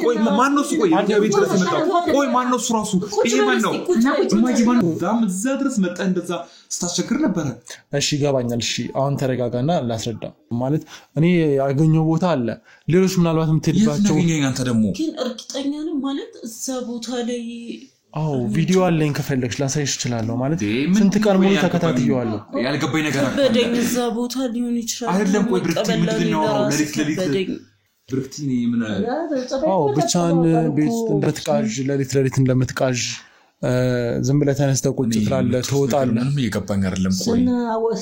ቆይ ማን ነው ቆይ ቤት ድረስ መጣው ቆይ ማን ነው ራሱ ይሄ ማን ነው ማጂማን ዳም ዘድረስ መጣ እንደዛ ስታስቸግር ነበር እሺ ይገባኛል እሺ አሁን ተረጋጋና ላስረዳ ማለት እኔ ያገኘው ቦታ አለ ሌሎች ምናልባትም ትልባቸው አንተ ደግሞ ግን እርግጠኛ ነኝ ማለት እዛ ቦታ ላይ አው ቪዲዮ አለኝ ከፈለግሽ ላሳይሽ እችላለሁ ማለት ስንት ቀን ሙሉ ተከታትየዋለሁ ያልገባኝ ነገር አለ በደኝ እዛ ቦታ ሊሆን ይችላል አይደለም ቆይ ብርክቲ ምንድነው ለሊት ብርክቲ ምን አው ብቻን ቤት እንደተቃዥ ለሊት እንደምትቃዥ ዝም ብለህ ተነስተህ ቁጭ ትላለህ ትወጣለህ ምንም እየገባኝ አይደለም ቆይ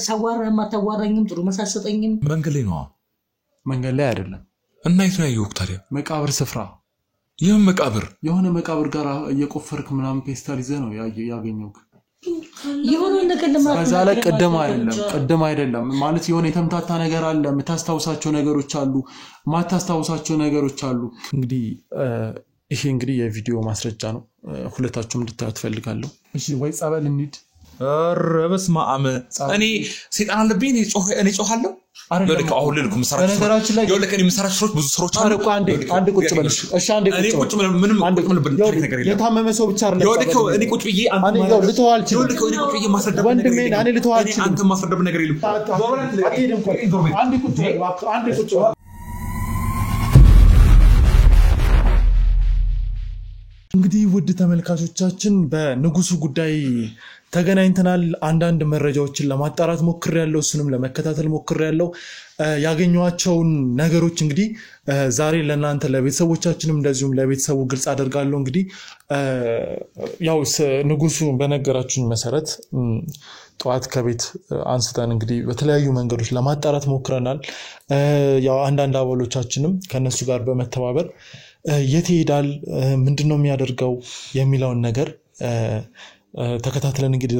ሰዋራ ማታዋራኝም ጥሩ መሳሰጠኝም መንገድ ላይ ነው መንገድ ላይ አይደለም እና የት ነው ያየሁት ታዲያ መቃብር ስፍራ ይሄን መቃብር የሆነ መቃብር ጋር እየቆፈርክ ምናምን ፔስታል ይዘህ ነው ያገኘውክ የሆነ ነገር ለማለት በዛ ላይ ቀደም አይደለም ማለት የሆነ የተምታታ ነገር አለ የምታስታውሳቸው ነገሮች አሉ ማታስታውሳቸው ነገሮች አሉ እንግዲህ ይሄ እንግዲህ የቪዲዮ ማስረጃ ነው ሁለታችሁም እንድታዩት ፈልጋለሁ እሺ ወይ ጸበል እንሂድ ረበስ ማአመ እኔ ሰይጣን አለብኝ እኔ ጮሃለሁ አይደለም አሁን ልልኩ በነገራችን ላይ ይወለከኝ መስራቾች ብዙ ሰሮች አሉ አንድ ቁጭ በልሽ እሺ አንድ ቁጭ ምንም ቁጭ ምንም ነገር የለም የታመመ ሰው ብቻ አይደለም ይወለከው እኔ ቁጭ ብዬ አንተ ልተዋልች ይወለከው እኔ ቁጭ ብዬ ማስረዳብ ወንድሜ እኔ ልተዋልች አንተ ማስረዳብ ነገር የለም አንድ ቁጭ እንግዲህ ውድ ተመልካቾቻችን በንጉሱ ጉዳይ ተገናኝተናል አንዳንድ መረጃዎችን ለማጣራት ሞክሬያለሁ እሱንም ለመከታተል ሞክሬያለሁ ያገኘዋቸውን ነገሮች እንግዲህ ዛሬ ለእናንተ ለቤተሰቦቻችንም እንደዚሁም ለቤተሰቡ ግልጽ አደርጋለሁ እንግዲህ ያው ንጉሱ በነገራችሁኝ መሰረት ጧት ከቤት አንስተን እንግዲህ በተለያዩ መንገዶች ለማጣራት ሞክረናል ያው አንዳንድ አባሎቻችንም ከነሱ ጋር በመተባበር የት ይሄዳል ምንድነው የሚያደርገው የሚለውን ነገር ተከታትለን እንግዲህ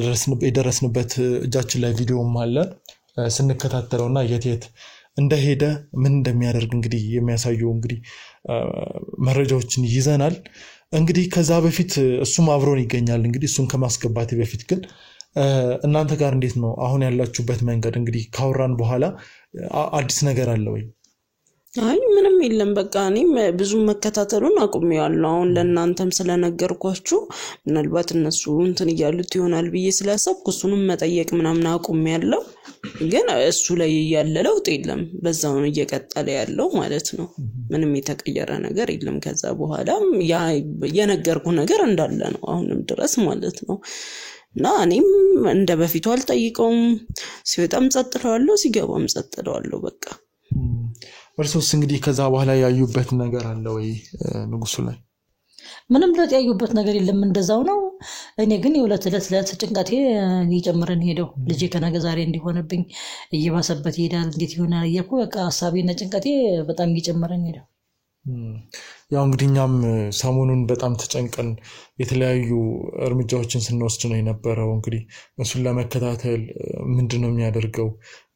የደረስንበት እጃችን ላይ ቪዲዮም አለ ስንከታተለውና የት እንደሄደ ምን እንደሚያደርግ እንግዲህ የሚያሳዩ እንግዲህ መረጃዎችን ይዘናል እንግዲህ ከዛ በፊት እሱም አብሮን ይገኛል እንግዲህ እሱን ከማስገባት በፊት ግን እናንተ ጋር እንዴት ነው አሁን ያላችሁበት መንገድ እንግዲህ ካወራን በኋላ አዲስ ነገር አለ ወይ አይ ምንም የለም በቃ እኔም ብዙ መከታተሉን አቁሜዋለሁ አሁን ለእናንተም ስለነገርኳችሁ ምናልባት እነሱ እንትን ይያሉት ይሆናል ብዬ ስላሰብኩ እሱንም መጠየቅ ምናምን አቁሜያለሁ ግን እሱ ላይ ያለ ለውጥ የለም በዛው ነው እየቀጠለ ያለው ማለት ነው ምንም የተቀየረ ነገር የለም ከዛ በኋላም ያ የነገርኩ ነገር እንዳለ ነው አሁንም ድረስ ማለት ነው እና እኔም እንደ በፊቱ አልጠይቀውም ሲወጣም ጸጥለዋለሁ ሲገባም ጸጥለዋለሁ በቃ ወርሶስ እንግዲህ ከዛ በኋላ ያዩበት ነገር አለ ወይ ንጉሱ ላይ ምንም ለጥያዩበት ነገር የለም እንደዛው ነው እኔ ግን የሁለት ዕለት ጭንቀቴ እየጨመረን ሄደው ልጄ ከነገ ዛሬ እንዲሆነብኝ እየባሰበት ይሄዳል እንዴት ይሆናል እያልኩ በቃ ሐሳቤና ጭንቀቴ በጣም እየጨመረን ሄደው ያው እንግዲህኛም ሰሞኑን በጣም ተጨንቀን የተለያዩ እርምጃዎችን ስንወስድ ነው የነበረው እንግዲህ እሱን ለመከታተል ምንድነው የሚያደርገው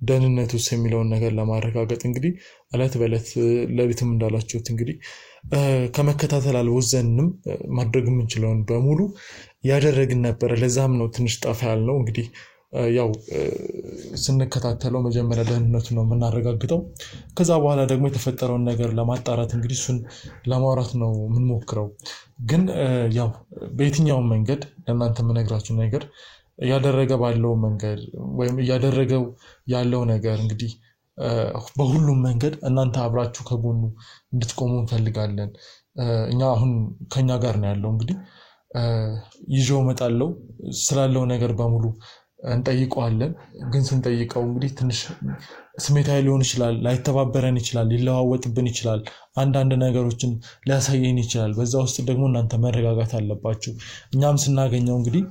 ደህንነቱስ የሚለውን ነገር ለማረጋገጥ እንግዲህ አለት በለት ለሊትም እንዳላችሁት እንግዲህ ከመከታተል አልወዘንም ማድረግ የምንችለውን በሙሉ ያደረግን ነበር ለዛም ነው ትንሽ ጠፋ ያልነው እንግዲህ ያው ስንከታተለው መጀመሪያ ደህንነቱን ነው የምናረጋግጠው ከዛ በኋላ ደግሞ የተፈጠረውን ነገር ለማጣራት እንግዲህ እሱን ለማውራት ነው የምንሞክረው ግን ያው በየትኛው መንገድ ለእናንተ የምነግራችሁ ነገር ያደረገ ባለው መንገድ ወይም ያደረገው ያለው ነገር እንግዲህ በሁሉም መንገድ እናንተ አብራችሁ ከጎኑ እንድትቆሙ እንፈልጋለን እኛ አሁን ከኛ ጋር ነው ያለው እንግዲህ ይዤው መጣለው ስላለው ነገር በሙሉ እንጠይቀዋለን ግን ስንጠይቀው እንግዲህ ትንሽ ስሜታዊ ሊሆን ይችላል ላይተባበረን ይችላል ሊለዋወጥብን ይችላል አንዳንድ ነገሮችን ሊያሳየን ይችላል በዛ ውስጥ ደግሞ እናንተ መረጋጋት አለባችሁ እኛም ስናገኘው እንግዲህ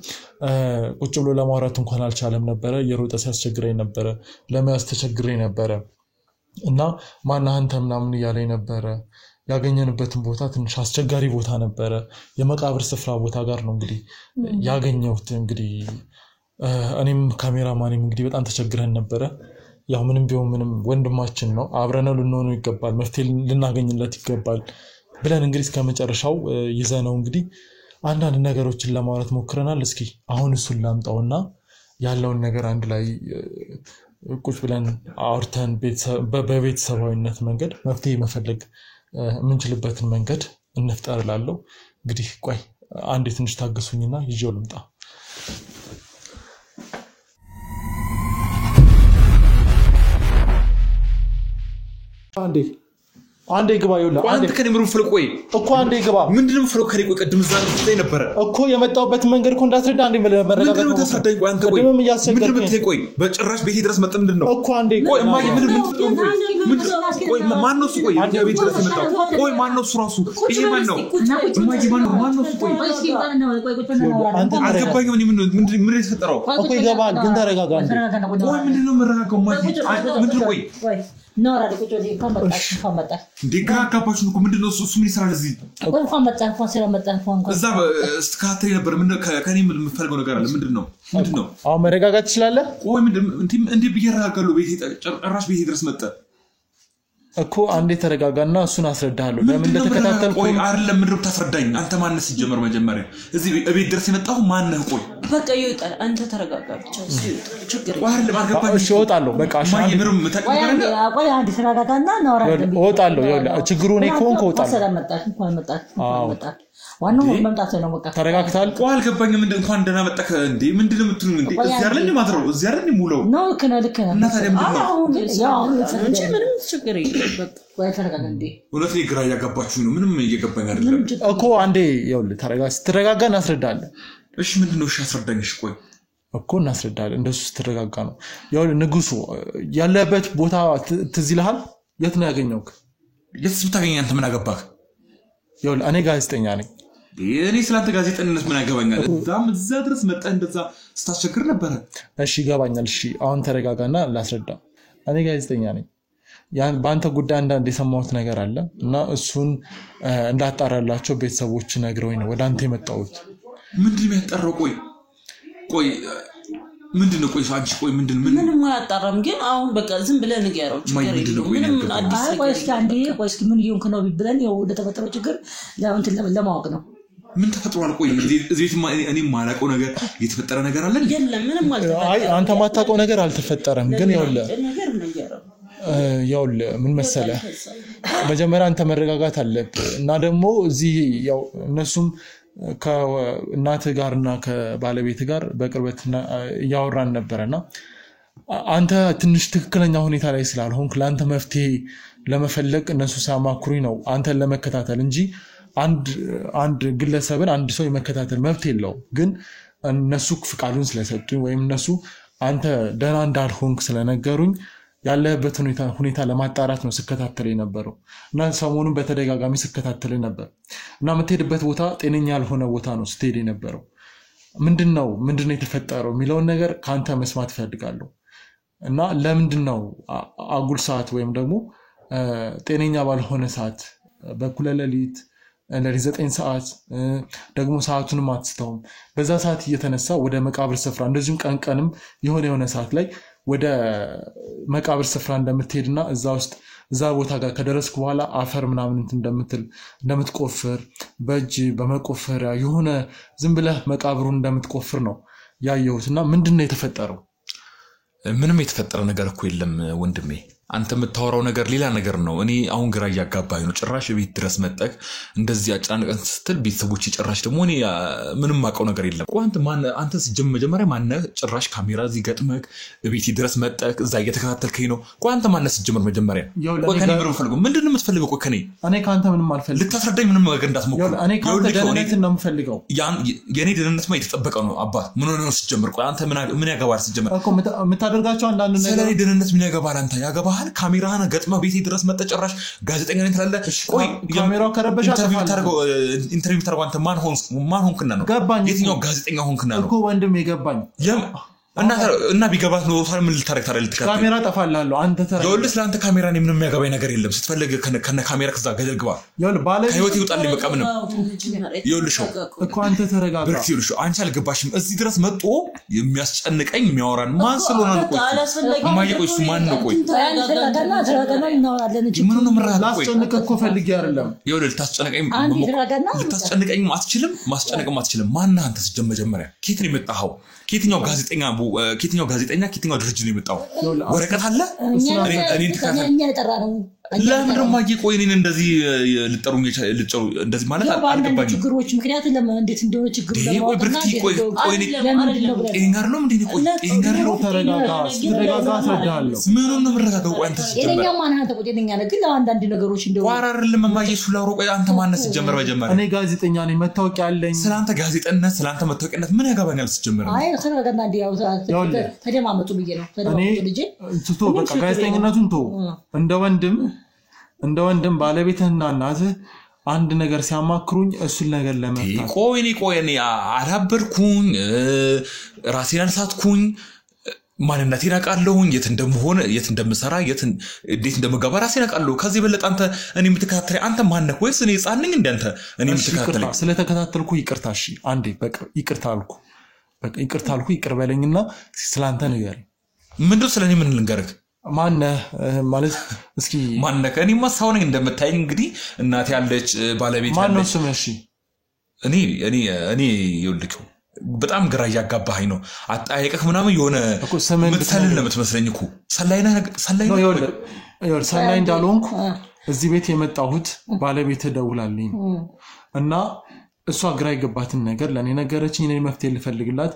ቁጭ ብሎ ለማውራት እንኳን አልቻለም ነበር የሮጠ ሲያስቸግረኝ ነበር ለማያስ ተቸግረኝ ነበር እና ማና አንተ ምናምን ያለኝ ነበር ያገኘንበትን ቦታ ትንሽ አስቸጋሪ ቦታ ነበር የመቃብር ስፍራ ቦታ ጋር ነው እንግዲህ ያገኘሁት እንግዲህ እኔም ካሜራማንም እንግዲህ በጣም ተቸግረን ነበር ያው ምንም ቢሆን ምንም ወንድማችን ነው አብረነው ልንሆነው ይገባል መፍትሄ ልናገኝለት ይገባል ብለን እንግዲህ እስከመጨረሻው ይዘነው እንግዲህ አንዳንድ ነገሮችን ለማውራት ሞክረናል እስኪ አሁን እሱን ላምጣውና ያለውን ነገር አንድ ላይ ቁጭ ብለን አውርተን በቤተሰባዊነት መንገድ መፍትሄ መፈለግ የምንችልበትን መንገድ እንፍጠር እላለሁ። እንግዲህ ቆይ አንዴ ትንሽ ታገሱኝና ይዤው ልምጣ። አንዴ ግባ ይውላ አንተ ከኔ ምሩን ፍልቆይ እኮ አንዴ ግባ ምንድነው ፍልቆ ከኔ ቆይ ቀድም ዛሬ ትጠይ ነበር እኮ የመጣውበት መንገድ እኮ እንዳትረዳ አንዴ መረጋጋት ምንድነው ተፈርዳኝ ቆይ አንተ ቆይ ምንድነው ትቆይ በጭራሽ ቤቴ ድረስ መጣ ምንድነው እኮ አንዴ ቆይ ማይ ምንድነው ቆይ ማን ነው ቆይ አንተ ቤት ድረስ መጣ ቆይ ማን ነው ራሱ ይሄ ማን ነው ማይ ማን ነው ቆይ አንተ አልገባኝም ምን የተፈጠረው እኮ ይገባል ግን ተረጋጋ ቆይ ምንድነው መረጋጋው ማይ ምንድነው ቆይ نورا لك تقولي كم متى ديكا كاباش نكون من دنو سوسو من يسرع لزي كم متى كم سير متى كم እዛ ስካትሪ ነበር ምን ከኔ የምፈልገው ነገር አለ ምንድነው መረጋጋት ትችላለህ ቆይ እንዴ ብየራጋሉ ቤት ጭራሽ ቤት ድረስ መጣ እኮ አንዴ ተረጋጋና እሱን አስረዳሃለሁ ለምን እንደተከታተልኩ ቆይ አይደለም ምንድነው ታስረዳኝ አንተ ማንስ ሲጀመር መጀመሪያ እዚህ ቤት ድረስ የመጣው ማን ነው ቆይ በቃ ይወጣል አንተ ተረጋጋ ብቻ ይወጣል ችግር አይደለም አልገባኝ እሺ እወጣለሁ በቃ ማይ ምንም ተቀበለና ቆይ አንዴ ተረጋጋና ነው እወጣለሁ ይኸውልህ ችግሩ እኔ ኮንኩ እወጣለሁ መጣ ዋናው መምጣት ነው በቃ ተረጋግታል ቆይ አልገባኝም እንኳን እንደና መጣከ እንዴ ምንድነው የምትሉኝ እንዴ እዚህ አይደል እንዴ ማድረው እዚህ አይደል እንዴ ሙለው ነው ልክ ነው እና ታዲያ ምንድነው ያው እንጂ ምንም ችግር የለም በቃ ቆይ ተረጋጋ እንዴ ወለቴ ግራ ያጋባችሁ ነው ምንም እየገባኝ አይደለም እኮ አንዴ ይኸውልህ ተረጋጋ እናስረዳለን እሺ ምንድነው እሺ አስረዳኝሽ ቆይ እኮ እናስረዳለን እንደሱ ተረጋጋ ነው ይኸውልህ ንጉሱ ያለበት ቦታ ትዝ ይልሃል የት ነው ያገኘውክ የትስ ብታገኝ አንተ ምን አገባህ ይኸውልህ እኔ ጋዜጠኛ ነኝ እኔ ስላንተ ጋዜጠኝነት ምን ያገባኛል እዛ ድረስ መጣ እንደዛ ስታስቸግር ነበር እሺ ይገባኛል እሺ አሁን ተረጋጋና ላስረዳ እኔ ጋዜጠኛ ነኝ ያን ባንተ ጉዳይ አንዳንድ የሰማሁት ነገር አለ እና እሱን እንዳጣራላቸው ቤተሰቦች ነግረውኝ ነው ወደ አንተ የመጣሁት ምንድነው ያጣራው ቆይ ምንድነው ቆይ አንቺ ቆይ ምንም አያጣራም ግን አሁን በቃ ዝም ብለህ ንገረው ችግር የለም ምንም አዲስ ቆይ እስኪ አንዴ ቆይ እስኪ ምን ይሁን ነው ቢብለን ያው ወደ ተፈጠረው ችግር ያው እንትን ለማወቅ ነው ምን ተፈጥሯል ቆይ እዚህ እኔ ማላቀው ነገር የተፈጠረ ነገር አለ የለም ምንም አልተፈጠረም አይ አንተ ማታቀው ነገር አልተፈጠረም ግን ያው ምን መሰለህ መጀመሪያ አንተ መረጋጋት አለብህ እና ደግሞ እዚህ ያው እነሱም ከእናት ጋርና ከባለቤት ጋር በቅርበት ያወራን ነበርና አንተ ትንሽ ትክክለኛ ሁኔታ ላይ ስላልሆንክ ለአንተ መፍትሄ ለመፈለግ እነሱ ሳማክሩኝ ነው አንተን ለመከታተል እንጂ አንድ ግለሰብን አንድ ሰው የመከታተል መብት የለውም ግን እነሱ ፍቃዱን ስለሰጡኝ ወይም እነሱ አንተ ደህና እንዳልሆንክ ስለነገሩኝ ያለበት ሁኔታ ለማጣራት ነው ስከታተል የነበረው እና ሰሞኑን በተደጋጋሚ ስከታተል ነበር እና የምትሄድበት ቦታ ጤነኛ ያልሆነ ቦታ ነው ስትሄድ የነበረው ምንድነው የተፈጠረው የሚለውን ነገር ካንተ መስማት ፈልጋለሁ እና ለምንድነው አጉል ሰዓት ወይም ደግሞ ጤነኛ ባልሆነ ሰዓት በኩለ ሌሊት ለሪዘ 9 ሰዓት ደግሞ ሰዓቱንም አትስተውም በዛ ሰዓት እየተነሳ ወደ መቃብር ስፍራ እንደዚሁም ቀንቀንም የሆነ ሰዓት ላይ ወደ መቃብር ስፍራ እንደምትሄድና እዛ ቦታ ጋር ከደረስኩ በኋላ አፈር ምናምን እንደምትቆፍር በእጅ በመቆፈሪያ የሆነ ዝም ብለህ መቃብሩን እንደምትቆፍር ነው ያየሁትና ምንድነው የተፈጠረው ምንም የተፈጠረ ነገር እኮ የለም ወንድሜ አንተ የምታወራው ነገር ሌላ ነገር ነው እኔ አሁን ግራ ያጋባኝ ነው ጭራሽ ቤት ድረስ መጣክ እንደዚህ አጫንቀን ስትል ቤተሰቦች ጭራሽ ደግሞ እኔ ምንም ማቀው ነገር የለም አንተ ሲጀም መጀመሪያ ማነ ጭራሽ ካሜራ እዚህ ገጥመክ ቤት ድረስ መጣክ እዛ እየተከታተልከኝ ነው አንተ ማነ ሲጀምር መጀመሪያ ከኔ ምንም ፈልገው ምንድነው የምትፈልገው ከኔ እኔ ካንተ ምንም አልፈልግም ልታስረዳኝ ምንም ነገር እንዳትሞክር እኔ ካንተ ደህንነት ነው የምፈልገው የኔ ደህንነት ማለት የተጠበቀ ነው አባት ምን ሆነ ነው ሲጀምር አንተ ምን ያገባል ሲጀምር እኮ የምታደርጋቸው አንዳንድ ነገር ስለኔ ደህንነት ምን ያገባል አንተ ያገባሃል ካሜራና ገጥማ ቤቴ ድረስ መጣጨራሽ ጋዜጠኛ ነኝ ትላለህ ቆይ ካሜራው ከረበሻ ኢንተርቪው ታርጎ አንተ ማን ሆንክና ነው የትኛው ጋዜጠኛ ሆንክና ነው እኮ ወንድም የገባኝ እና ቢገባት ነው ታር ምን ልታረክ ታረልትካት ካሜራ ጠፋላለሁ አንተ ተራ ይኸውልህ ስላንተ ካሜራ ነው ምንም የሚያገባኝ ነገር የለም ስትፈልግ ከነ ካሜራ ከዛ ገደል ግባ ይኸውልህ ባለ ህይወት ይውጣልኝ በቃ ምንም ይኸውልህ ሾው እኮ አንተ ተረጋጋ ብርክ ይኸውልህ አንቺ አልገባሽም እዚህ ድረስ መጥቶ የሚያስጨንቀኝ የሚያወራን ማን ስለሆነ ነው ቆይ ማየቆይ እሱ ማን ነው ቆይ ተረጋጋና እናወራለን እንጂ ምን ነው ምራህ ላስጨንቅ እኮ ፈልጌ አይደለም ይኸውልህ ልታስጨንቀኝ አትችልም ማስጨነቅም አትችልም ማን አንተ ሲጀመር መጀመሪያ ከየት ነው የመጣኸው ከየትኛው ጋዜጠኛ ከየትኛው ድርጅት ነው የመጣው ወረቀት አለ እኔ ተካፈል እኛ ተጠራ ነው ለምን ማጂ ቆይኔን እንደዚህ ልጠሩኝ እንደዚህ ማለት አልገባኝም ችግሮች ምክንያት እንዴት እንደሆነ ችግሩ ለማወቅና ቆይኔ ጤንጋር ነው እንዴ ጤንጋር ነው ተረጋጋ አስረዳለሁ ምኑን ነው መረጋጋው ቆይ አንተ ሲጀመር ጤነኛ ማን አንተ ጤነኛ ነህ ግን አንዳንድ ነገሮች እንደው ዋራርልም ማጂ ሱላውሮ ቆይ አንተ ማነስ ሲጀመር በጀመረ እኔ ጋዜጠኛ ነኝ መታወቂያ አለኝ ስላንተ ጋዜጠኝነት ስላንተ መታወቂያነት ምን ያገባኛል ሲጀመር አይ ተረጋጋና እንዴ ያው ተደማመጡ ብዬ ነው ተደማመጡ ልጅ ትቶ በቃ ጋዜጠኝነቱን ቶ እንደ ወንድም ባለቤትህና እናትህ አንድ ነገር ሲያማክሩኝ እሱን ነገር ለመፍታት ቆይኔ አላበርኩኝ ራሴን አልሳትኩኝ ማንነቴን አውቃለሁኝ የት እንደምሆነ የት እንደምሰራ የት እንዴት እንደምገባ ራሴን አውቃለሁ ከዚህ በለጠ አንተ እኔ የምትከታተለኝ አንተ ማን ነህ ወይስ እኔ ህፃን ነኝ እንደ አንተ እኔ የምትከታተለኝ ስለተከታተልኩ ይቅርታ እሺ አንዴ በቃ ይቅርታ አልኩ ይቅር በለኝና ስላንተ ንገረኝ ምንድነው ስለኔ ምን ልንገርህ ማነህ ማለት እስኪ ማነህ እኔማ ሰው ነኝ እንደምታየኝ እንግዲህ እናቴ ያለች ባለቤት ያለች ማነው ስምህ እሺ እኔ ይልከው በጣም ግራ ያጋባኸኝ ነው አጣየቀህ ምናምን የሆነ ምትሰልል ለምትመስለኝ እኮ ሰላይ ነው ሰላይ እንዳልሆንኩ እዚህ ቤት የመጣሁት ባለቤት ደውላልኝ እና እሷ ግራ ይገባትን ነገር ለኔ ነገረችኝ እኔ መፍትሄ ልፈልግላት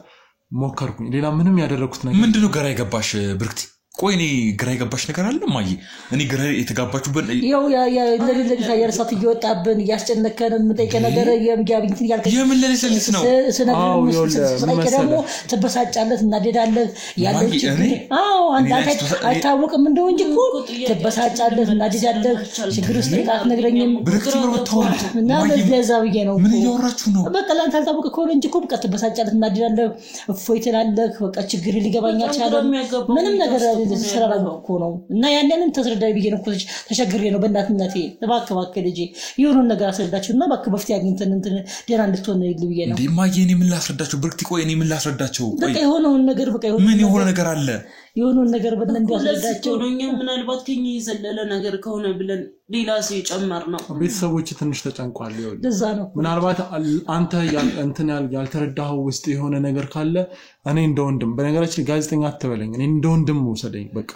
ሞከርኩኝ ሌላ ምንም ያደረኩት ነገር ምንድነው ግራ ይገባሽ ብርክቲ ቆይኔ ግራ ይገባሽ ነገር አለ ማይ እኔ ግራ የተጋባችሁበት ያው ለልጅ ያርሳት እየወጣብን ያስጨነከን ምጠይቀ ነገር የምጋብኝት ያልከኝ የምን ለልጅ ነው ደግሞ ተበሳጫለት እናደዳለት ያለው ችግር አንተ አይታወቅም እንደው እንጂ እኮ ተበሳጫለት እናደዳለት ችግር ውስጥ ጣት ነግረኝም ብርክቲ ብርታው እና ለዛ ብዬ ነው ምን ያወራችሁ ነው በቃ ላንተ አልታወቅ ከሆነ እንጂ እኮ በቃ ተበሳጫለት እናደዳለት እፎይ ትላለህ በቃ ችግር ሊገባኝ አልቻለም ምንም ነገር ተሰራራኩ ነው እና ያንንም ተስረዳይ ብዬ ነው ተሸግሬ ነው በእናትነቴ ተባከባከ ልጅ ይሁን ነገር አስረዳችሁና ባክ በፍት ያግኝተን ደና እንድትሆን ይልብዬ ነው እንዴ ማየኔ ምን ላስረዳችሁ ብርክቲ ቆይ እኔ ምን ላስረዳችሁ በቃ የሆነውን ነገር በቃ ምን የሆነ ነገር አለ የሆነውን ነገር በእንደም ያስረዳቸው ነው ምናልባት ከኛ ይዘለለ ነገር ከሆነ ብለን ሌላ ሰው ይጨመር ነው ቤተሰቦች ትንሽ ተጨንቋል ይወል ለዛ ነው ምናልባት አንተ እንትን ያልተረዳኸው ውስጥ የሆነ ነገር ካለ እኔ እንደወንድም በነገራችን ጋዜጠኛ አትበለኝ እኔ እንደወንድም ወሰደኝ በቃ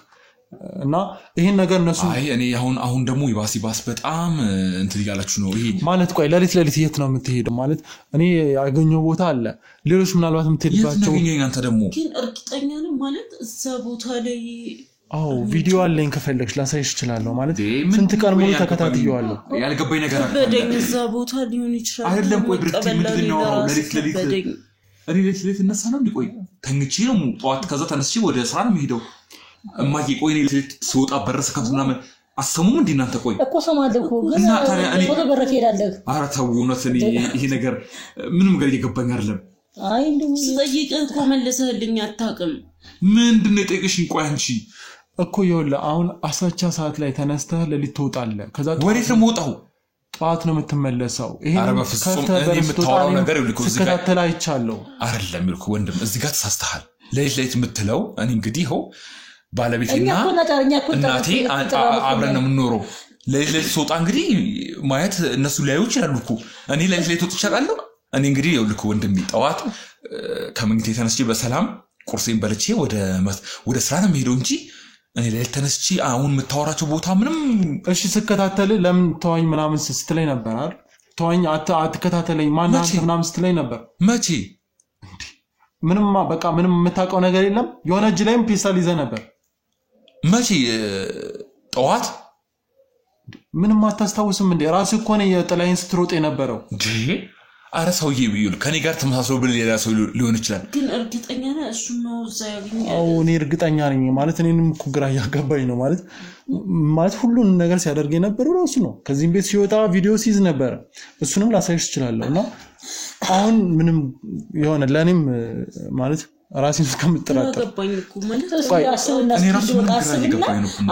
እና ይሄን ነገር ነሱ እኔ አሁን ደግሞ ይባስ በጣም እንትን ያላችሁ ነው ይሄ ማለት ቆይ ለሊት የት ነው የምትሄደው ማለት እኔ ያገኘው ቦታ አለ ሌሎች ምናልባት የምትሄድባቸው አንተ ደግሞ ግን እርግጠኛ ነኝ ማለት እዛ ቦታ ላይ ቪዲዮ አለኝ ከፈለግሽ ላሳይሽ እችላለሁ ማለት ስንት ቀን ሙሉ ተከታትየዋለሁ ያልገባኝ ነገር አለ በደኝ እዛ ቦታ ሊሆን ይችላል አይደለም ቆይ ብርክቲ ምንድነው ለሊት እኔ ለሊት እነሳ ነው እንዲቆይ ተንግቼ ነው ጧት ከዛ ተነስቼ ወደ ስራ ነው የሚሄደው እማዬ ቆይ እኔ ስወጣ በረሰ ከብትና አሰሙም እንዴ እናንተ ቆይ እኮ ሰማለሁ ግን ወደ በረት ሄዳለህ ኧረ ተው እውነት እኔ ይሄ ነገር ምንም ነገር እየገባኝ አይደለም አይ እንደው ጠይቀህ እኮ መልሰህልኝ አታውቅም ምንድነው የጠየቅሽኝ ቆይ አንቺ እኮ ይኸውልህ አሁን አሳቻ ሰዓት ላይ ተነስተህ ለሊት ትወጣለህ ከዛ ወዴት ነው የምወጣው ጧት ነው የምትመለሰው ይሄን እኔ የምታወራው ነገር ይልኩ እዚህ ጋር ተከታተል አይቻለሁ አይደለም ይልኩ ወንድም እዚህ ጋር ተሳስተሃል ለሊት የምትለው እኔ እንግዲህ ይኸው ባለቤቴና እናቴ አብረን ነው የምንኖረው ለሊት ሶጣ እንግዲህ ማየት እነሱ ሊያዩ ይችላሉ እኮ እኔ ለሊት ወጥቼ አውቃለሁ እኔ እንግዲህ ይልኩ ወንድም ጠዋት ከመኝታ ተነስቼ በሰላም ቁርሴን በልቼ ወደ ስራ ነው የምሄደው እንጂ እኔ ለሊት ተነስቼ አሁን የምታወራቸው ቦታ ምንም እሺ ስከታተል ለምን ተዋኝ ምናምን ስትለኝ ነበር አይደል ተዋኝ አትከታተለኝ ማናንተ ምናምን ስትለኝ ነበር መቼ ምንም በቃ ምንም የምታውቀው ነገር የለም የሆነ እጅ ላይም ፒስታል ይዘህ ነበር መቼ ጠዋት ምንም አታስታውስም እንዴ ራስህ እኮ ነው የጥላይን ስትሮጥ የነበረው አረ ሰውዬ ቢዩል ከኔ ጋር ተመሳሳይ ብለ ሌላ ሰው ሊሆን ይችላል ግን እርግጠኛ ነህ እሱ ነው እዛ ያገኛል እኔ እርግጠኛ ነኝ ማለት እኔንም እኮ ግራ ያጋባኝ ነው ማለት ሁሉን ነገር ሲያደርግ የነበረው ራሱ ነው ከዚህም ቤት ሲወጣ ቪዲዮ ሲይዝ ነበር እሱንም ላሳይሽ እችላለሁና አሁን ምንም የሆነ ለኔም ማለት ራሴን እስከምጥራጠር ገባኝ እኮ ማለት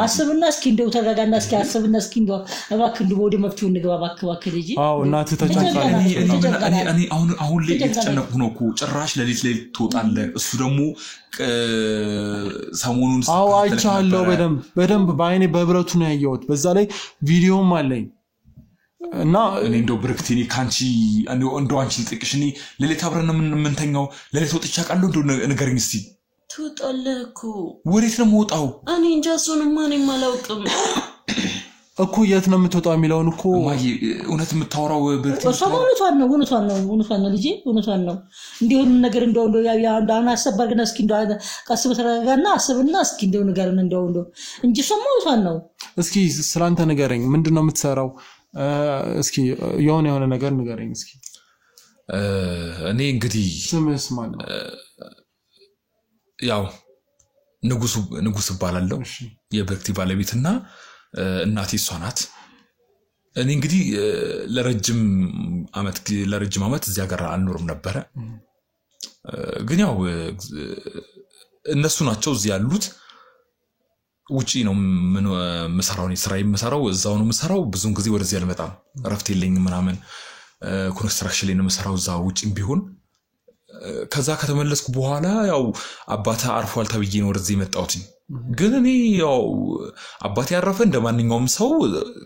አስብና እስኪ እንደው ተረጋጋና እስኪ አስብና እስኪ እንደው እባክህ እንደው ወደ መፍትሄው እንግባ እባክህ ልጅ እናትህ ተጨንቃለች እኔ አሁን ላይ የተጨነቁ ነው እኮ ጭራሽ ለሊት ትወጣለህ እሱ ደግሞ ሰሞኑን አይቻለሁ በደንብ በአይኔ በብረቱ ነው ያየሁት በዛ ላይ ቪዲዮም አለኝ እና እኔ እንደው ብርክቲኒ ካንቺ እንደው አንቺ ልጥቅሽኒ ለሌት አብረን ምንተኛው ለሌት ወጥቻ ቃለው እንደው ንገርኝ እስቲ ትወጣለህ እኮ ወዴት ነው የምወጣው እኔ እንጃ እሱንማ እኔም አላውቅም እኮ የት ነው የምትወጣው የሚለውን እኮ ማይ እውነት የምታወራው እሷማ እውነቷን ነው ልጄ እውነቷን ነው። እንዲሁም ነገር እንደው አሁን አሰባር ግን እስኪ እንደው ቀስ በተረጋጋና አስብና እስኪ እንደው ንገረን እንደው እንጂ እሷማ እውነቷን ነው። እስኪ ስላንተ ንገረኝ፣ ምንድን ነው የምትሰራው? እስኪ የሆነ ነገር ንገረኝ እስኪ። እኔ እንግዲህ ስምስ ማለት ያው ንጉስ እባላለሁ የበርክቲ ባለቤትና እናቴ እሷ ናት። እኔ እንግዲህ ለረጅም አመት እዚያ ጋር አልኖርም ነበረ። ግን ያው እነሱ ናቸው እዚህ ያሉት። ውጪ ነው መስራው ነው ስራ የምሰራው እዛው ነው መስራው። ብዙን ጊዜ ወደዚህ አልመጣም፣ እረፍት የለኝም ምናምን። ኮንስትራክሽን ላይ ነው መስራው እዛው ውጪም ቢሆን። ከዛ ከተመለስኩ በኋላ ያው አባቴ አርፏል ተብዬ ነው ወደዚህ የመጣሁት። ግን እኔ ያው አባቴ ያረፈ እንደማንኛውም ሰው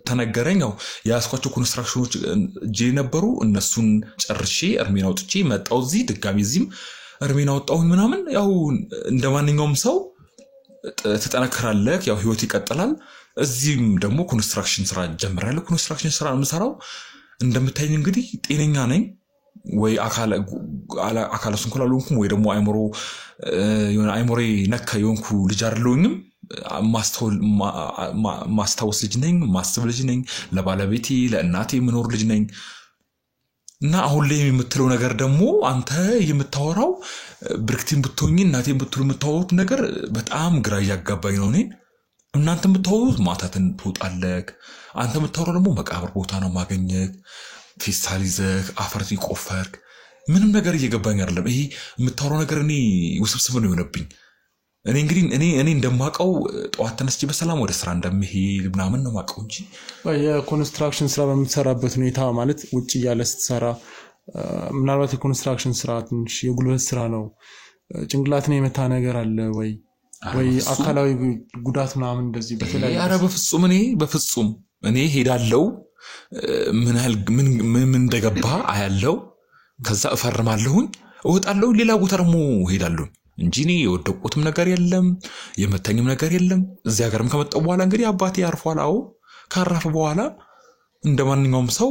ተነገረኝ። ያው ያስኳቸው ኮንስትራክሽኖች እጄ ነበሩ፣ እነሱን ጨርሼ እርሜን አውጥቼ መጣሁ እዚህ። ድጋሚ እዚህም እርሜን አወጣሁኝ ምናምን። ያው እንደማንኛውም ሰው ተጠናከራለህ፣ ያው ህይወት ይቀጥላል። እዚህም ደግሞ ኮንስትራክሽን ስራ ጀምራለሁ። ኮንስትራክሽን ስራ የምሰራው እንደምታየኝ እንግዲህ ጤነኛ ነኝ ወይ አካለ ስንኩል አልሆንኩም ወይ ደግሞ አይሞሬ ነካ የሆንኩ ልጅ አይደለሁኝም። ማስታወስ ልጅ ነኝ፣ ማስብ ልጅ ነኝ፣ ለባለቤቴ ለእናቴ የምኖር ልጅ ነኝ። እና አሁን ላይ የምትለው ነገር ደግሞ አንተ የምታወራው ብርክቲን ብትሆኚ እናቴን ብትሉ የምታወሩት ነገር በጣም ግራ እያጋባኝ ነው። እኔ እናንተ የምታወሩት ማታትን ትወጣለህ፣ አንተ የምታወራው ደግሞ መቃብር ቦታ ነው ማገኘት፣ ፌስታል ይዘህ አፈር ይቆፈርክ። ምንም ነገር እየገባኝ አይደለም። ይሄ የምታወራው ነገር እኔ ውስብስብ ነው የሆነብኝ። እኔ እንግዲህ እኔ እንደማቀው ጠዋት ተነስቼ በሰላም ወደ ስራ እንደምሄድ ምናምን ነው ማቀው እንጂ የኮንስትራክሽን ስራ በምትሰራበት ሁኔታ ማለት ውጭ ያለ ስትሰራ ምናልባት የኮንስትራክሽን ስራ ትንሽ የጉልበት ስራ ነው። ጭንቅላትን የመታ ነገር አለ ወይ አካላዊ ጉዳት ምናምን እንደዚህ በተለይ? ኧረ በፍጹም እኔ ሄዳለሁ፣ ምን እንደገባ አያለው፣ ከዛ እፈርማለሁኝ፣ እወጣለሁ፣ ሌላ ቦታ ደግሞ ሄዳለሁ እንጂ እኔ የወደቁትም ነገር የለም፣ የመተኝም ነገር የለም። እዚህ ሀገርም ከመጣሁ በኋላ እንግዲህ አባቴ አርፏል። አዎ ካረፈ በኋላ እንደማንኛውም ሰው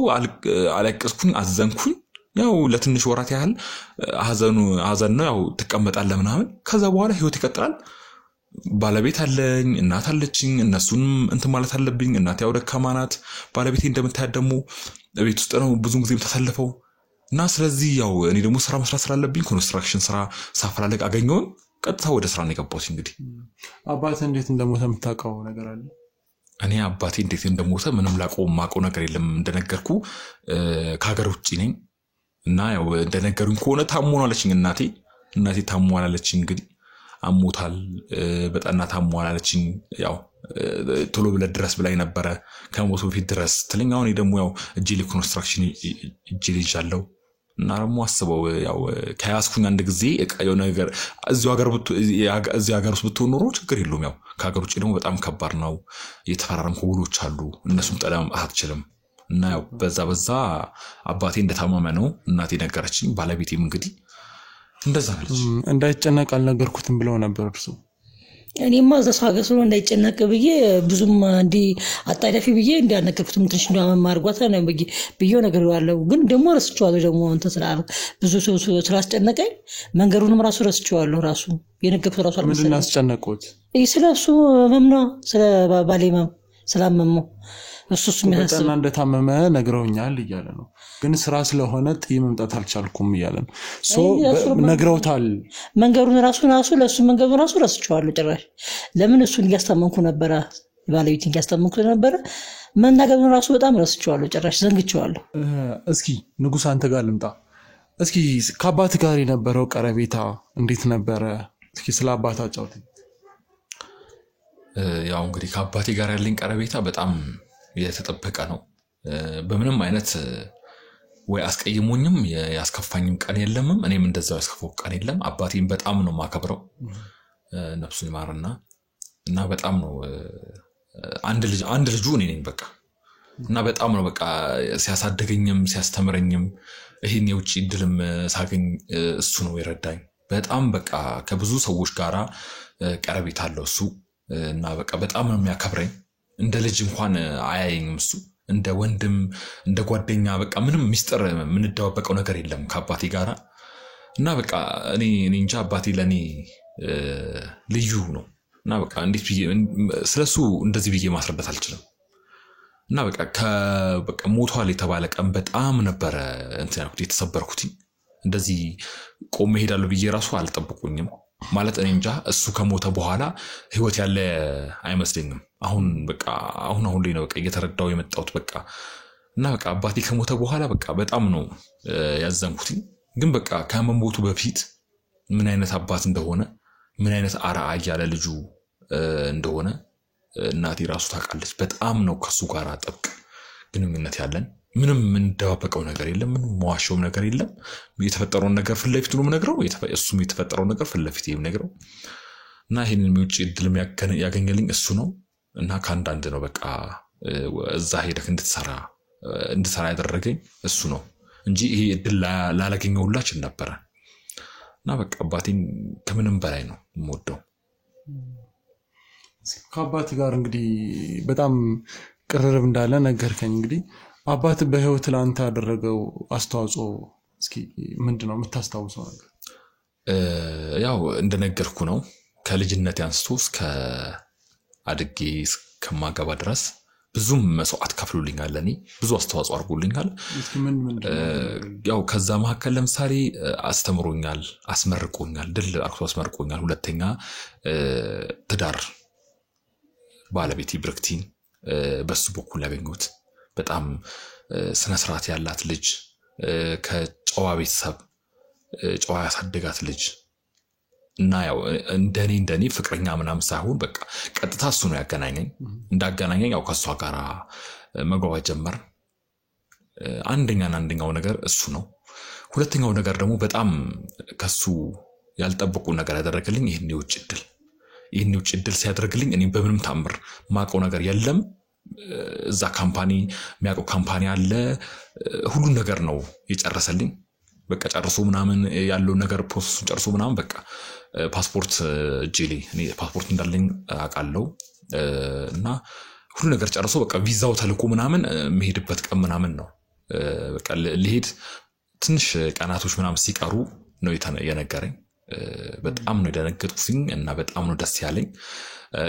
አለቀስኩኝ፣ አዘንኩኝ። ያው ለትንሽ ወራት ያህል ሀዘን ነው፣ ያው ትቀመጣለህ ምናምን። ከዛ በኋላ ህይወት ይቀጥላል። ባለቤት አለኝ፣ እናት አለችኝ፣ እነሱንም እንትን ማለት አለብኝ። እናቴ ያው ደካማ ናት። ባለቤቴ እንደምታያት ደግሞ ቤት ውስጥ ነው ብዙ ጊዜም ተሰልፈው እና ስለዚህ ያው እኔ ደግሞ ስራ መስራት ስላለብኝ ኮንስትራክሽን ስራ ሳፈላልግ አገኘሁኝ። ቀጥታ ወደ ስራ ነው የገባሁት። እንግዲህ አባቴ እንዴት እንደሞተ የምታውቀው ነገር አለ? እኔ አባቴ እንዴት እንደሞተ ምንም ማውቀው ነገር የለም። እንደነገርኩ ከሀገር ውጭ ነኝ እና ያው እንደነገሩኝ ከሆነ ታሟል አለችኝ እናቴ ታሟል አለችኝ። እንግዲህ አሞታል፣ በጣና ታሟል አለችኝ። ያው ቶሎ ብለህ ድረስ ብላኝ ነበረ ከሞቱ በፊት ድረስ ትለኝ። አሁን ደግሞ ያው እጄ ላይ ኮንስትራክሽን እጄ ላይ ይዣለሁ እና ደግሞ አስበው ያው ከያዝኩኝ አንድ ጊዜ የሆነ ነገር እዚሁ ሀገር ውስጥ ብትሆን ኖሮ ችግር የለውም። ያው ከሀገር ውጭ ደግሞ በጣም ከባድ ነው። የተፈራረምኩ ውሎች አሉ፣ እነሱም ጠለም አትችልም። እና ያው በዛ አባቴ እንደታመመ ነው እናቴ ነገረችኝ። ባለቤቴም እንግዲህ እንደዛ አለች። እንዳይጨነቅ አልነገርኩትም ብለው ነበር እርሱ። እኔማ እዛው ሀገር ስለሆነ እንዳይጨነቅ ብዬ ብዙም እንዲህ አጣዳፊ ብዬ እንዳልነገርኩትም ትንሽ እንደማርጓታ ነው ብዬው ነገር ያለው። ግን ደግሞ ረስቼዋለሁ። ደግሞ እንትን ስላለ ብዙ ስላስጨነቀኝ መንገሩንም ራሱ ረስቼዋለሁ። ራሱ የነገርኩት ራሱ አልመሰለኝም። ምንድን ነው ያስጨነቁት? ስለሱ መምና ስለ ባሌ ስላመመው እሱ በጣም እንደታመመ ነግረውኛል እያለ ነው። ግን ስራ ስለሆነ ጥዬ መምጣት አልቻልኩም እያለ ነው። ነግረውታል። መንገሩን ለሱ መንገሩን ራሱ ረስቼዋለሁ ጭራሽ። ለምን እሱን እያስታመንኩ ነበረ፣ ባለቤቴን እያስታመንኩ ነበረ። መናገሩን ራሱ በጣም ረስቼዋለሁ፣ ጭራሽ ዘንግቼዋለሁ። እስኪ ንጉስ አንተ ጋር ልምጣ። እስኪ ከአባት ጋር የነበረው ቀረቤታ እንዴት ነበረ? እስኪ ስለ አባት አጫውተኝ። ያው እንግዲህ ከአባቴ ጋር ያለኝ ቀረቤታ በጣም የተጠበቀ ነው። በምንም አይነት ወይ አስቀይሞኝም ያስከፋኝም ቀን የለምም፣ እኔም እንደዛው ያስከፋው ቀን የለም። አባቴን በጣም ነው ማከብረው፣ ነፍሱን ይማርና እና በጣም ነው አንድ ልጁ እኔ ነኝ በቃ። እና በጣም ነው በቃ ሲያሳደገኝም ሲያስተምረኝም ይሄን የውጪ እድልም ሳገኝ እሱ ነው የረዳኝ። በጣም በቃ ከብዙ ሰዎች ጋራ ቀረቤታ አለው እሱ እና በቃ በጣም ነው የሚያከብረኝ። እንደ ልጅ እንኳን አያየኝም እሱ እንደ ወንድም እንደ ጓደኛ በቃ ምንም ሚስጥር የምንደባበቀው ነገር የለም ከአባቴ ጋራ እና በቃ እኔ እንጃ አባቴ ለኔ ልዩ ነው እና በቃ እንዴት ብዬ ስለሱ እንደዚህ ብዬ ማስረዳት አልችልም እና በቃ ሞቷል የተባለ ቀን በጣም ነበር እንትን ያልኩት የተሰበርኩት እንደዚህ ቆሜ ሄዳለሁ ብዬ ራሱ አልጠብቁኝም ማለት እኔ እንጃ እሱ ከሞተ በኋላ ህይወት ያለ አይመስለኝም አሁን ላይ ነው በቃ እየተረዳው የመጣሁት በቃ እና በቃ አባቴ ከሞተ በኋላ በቃ በጣም ነው ያዘንኩት ግን በቃ ከመሞቱ በፊት ምን አይነት አባት እንደሆነ ምን አይነት አርአያ ያለ ልጁ እንደሆነ እናቴ ራሱ ታውቃለች በጣም ነው ከሱ ጋር ጥብቅ ግንኙነት ያለን ምንም እንደባበቀው ነገር የለም ምንም መዋሸው ነገር የለም የተፈጠረው ነገር ፍለፊት ነው ምነግረው እሱም የተፈጠረው ነገር ፍለፊት ይምነግረው እና ይሄንን ምውጭ እድል ያገኘልኝ እሱ ነው እና ካንዳንድ ነው በቃ እዛ ሄደክ እንድትሰራ ያደረገኝ እሱ ነው እንጂ ይሄ እድል ላላገኘው ሁላችን ነበር እና በቃ አባቴን ከምንም በላይ ነው የምወደው ከአባት ጋር እንግዲህ በጣም ቅርርብ እንዳለ ነገርከኝ እንግዲህ አባት በህይወት ላንተ ያደረገው አስተዋጽኦ እስኪ ምንድነው የምታስታውሰው ነገር ያው እንደነገርኩ ነው ከልጅነት አንስቶ እስከ አድጌ እስከማገባ ድረስ ብዙም መስዋዕት ከፍሎልኛል ለኔ ብዙ አስተዋጽኦ አድርጎልኛል እስኪ ምን ያው ከዛ መካከል ለምሳሌ አስተምሮኛል አስመርቆኛል ድል አርክቶ አስመርቆኛል ሁለተኛ ትዳር ባለቤቴ ብርክቲን በሱ በኩል ያገኙት በጣም ስነ ስርዓት ያላት ልጅ ከጨዋ ቤተሰብ ጨዋ ያሳደጋት ልጅ እና ያው እንደኔ ፍቅረኛ ምናምን ሳይሆን በቃ ቀጥታ እሱ ነው ያገናኘኝ እንዳገናኘኝ ያው ከሷ ጋር መግባባት ጀመር አንደኛው ነገር እሱ ነው ሁለተኛው ነገር ደግሞ በጣም ከሱ ያልጠበቁ ነገር ያደረገልኝ ይሄን የውጭ እድል ሲያደርግልኝ እኔ በምንም ታምር ማቀው ነገር የለም እዛ ካምፓኒ የሚያውቀው ካምፓኒ አለ ሁሉ ነገር ነው የጨረሰልኝ በቃ ጨርሶ ምናምን ያለው ነገር ፕሮሰሱን ጨርሶ ምናምን በቃ ፓስፖርት ጄሊ እኔ ፓስፖርት እንዳለኝ አቃለው እና ሁሉ ነገር ጨርሶ በቃ ቪዛው ተልኮ ምናምን መሄድበት ቀን ምናምን ነው በቃ ለሄድ ትንሽ ቀናቶች ምናምን ሲቀሩ ነው የነገረኝ በጣም ነው ደነገጥኩኝ እና በጣም ነው ደስ ያለኝ